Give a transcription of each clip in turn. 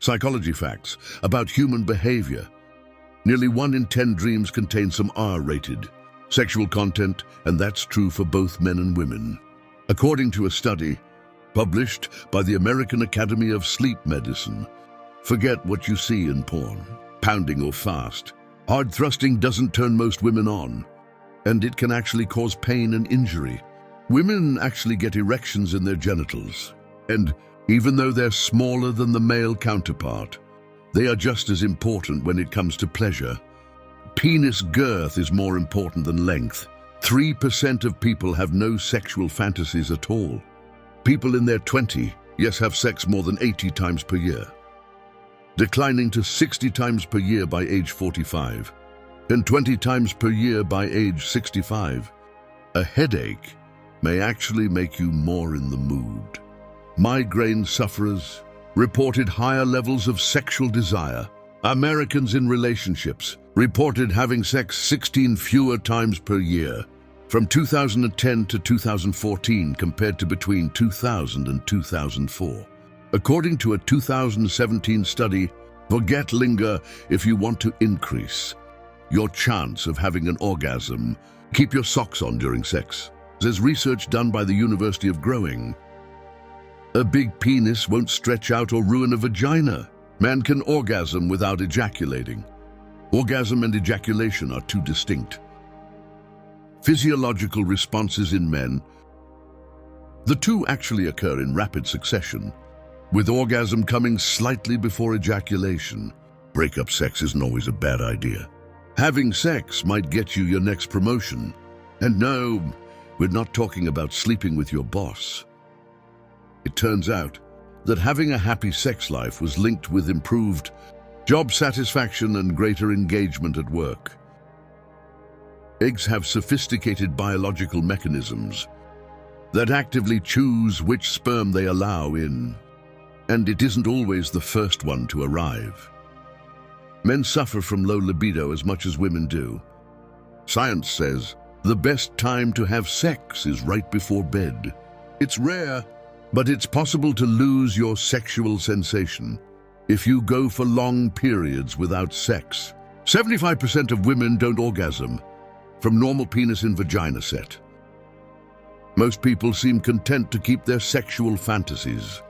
Psychology facts about human behavior. Nearly 1 in 10 dreams contain some R-rated sexual content, and that's true for both men and women. According to a study published by the American Academy of Sleep Medicine, forget what you see in porn, pounding or fast. Hard thrusting doesn't turn most women on, and it can actually cause pain and injury. Women actually get erections in their genitals, and even though they're smaller than the male counterpart, they are just as important when it comes to pleasure. Penis girth is more important than length. 3% of people have no sexual fantasies at all. People in their 20s, yes, have sex more than 80 times per year, declining to 60 times per year by age 45, and 20 times per year by age 65. A headache may actually make you more in the mood. Migraine sufferers reported higher levels of sexual desire. Americans in relationships reported having sex 16 fewer times per year from 2010 to 2014 compared to between 2000 and 2004. According to a 2017 study, forget linger if you want to increase your chance of having an orgasm. Keep your socks on during sex. There's research done by the University of Growing. A big penis won't stretch out or ruin a vagina. Man can orgasm without ejaculating. Orgasm and ejaculation are two distinct physiological responses in men. The two actually occur in rapid succession, with orgasm coming slightly before ejaculation. Breakup sex isn't always a bad idea. Having sex might get you your next promotion. And no, we're not talking about sleeping with your boss. It turns out that having a happy sex life was linked with improved job satisfaction and greater engagement at work. Eggs have sophisticated biological mechanisms that actively choose which sperm they allow in, and it isn't always the first one to arrive. Men suffer from low libido as much as women do. Science says the best time to have sex is right before bed. It's rare, but it's possible to lose your sexual sensation if you go for long periods without sex. 75% of women don't orgasm from normal penis in vagina set. Most people seem content to keep their sexual fantasies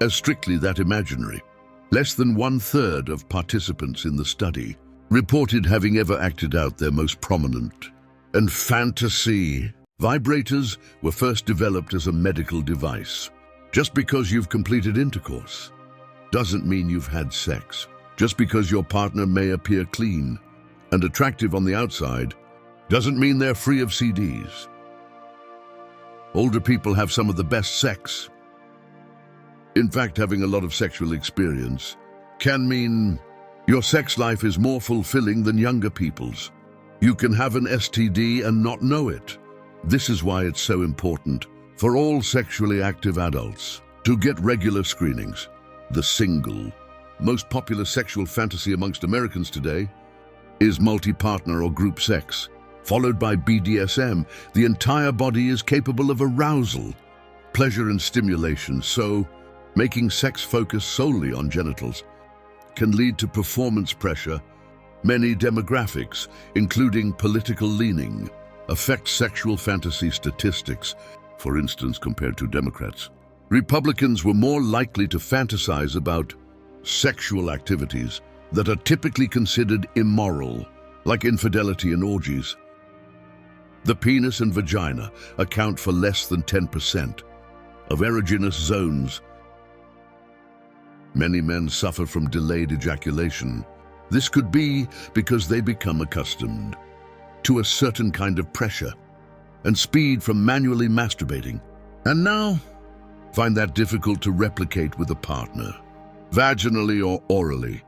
as strictly that imaginary. Less than 1/3 of participants in the study reported having ever acted out their most prominent and fantasy. Vibrators were first developed as a medical device. Just because you've completed intercourse doesn't mean you've had sex. Just because your partner may appear clean and attractive on the outside doesn't mean they're free of CDs. Older people have some of the best sex. In fact, having a lot of sexual experience can mean your sex life is more fulfilling than younger people's. You can have an STD and not know it. This is why it's so important for all sexually active adults to get regular screenings. The single most popular sexual fantasy amongst Americans today is multi-partner or group sex, followed by BDSM. The entire body is capable of arousal, pleasure and stimulation, so making sex focus solely on genitals can lead to performance pressure. Many demographics, including political leaning, affect sexual fantasy statistics. For instance, compared to Democrats, Republicans were more likely to fantasize about sexual activities that are typically considered immoral, like infidelity and orgies. The penis and vagina account for less than 10% of erogenous zones. Many men suffer from delayed ejaculation. This could be because they become accustomed to a certain kind of pressure and speed from manually masturbating, and now find that difficult to replicate with a partner, vaginally or orally.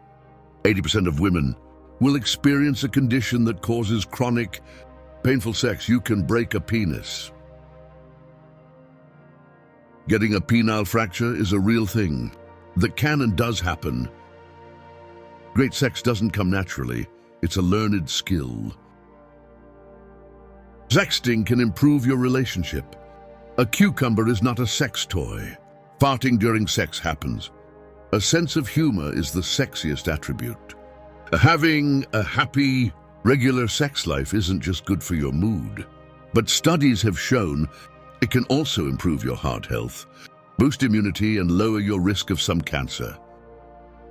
80% of women will experience a condition that causes chronic, painful sex. You can break a penis. Getting a penile fracture is a real thing that can and does happen. Great sex doesn't come naturally. It's a learned skill. Sexting can improve your relationship. A cucumber is not a sex toy. Farting during sex happens. A sense of humor is the sexiest attribute. Having a happy, regular sex life isn't just good for your mood, but studies have shown it can also improve your heart health, boost immunity, and lower your risk of some cancer.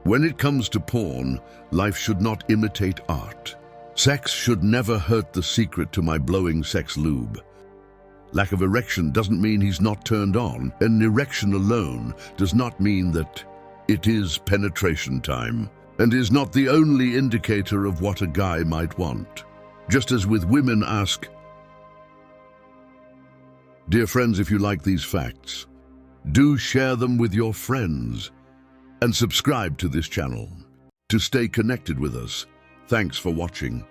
When it comes to porn, life should not imitate art. Sex should never hurt the secret to my blowing sex lube. Lack of erection doesn't mean he's not turned on. An erection alone does not mean that it is penetration time, and is not the only indicator of what a guy might want. Just as with women, ask, dear friends, if you like these facts, do share them with your friends and subscribe to this channel to stay connected with us. Thanks for watching.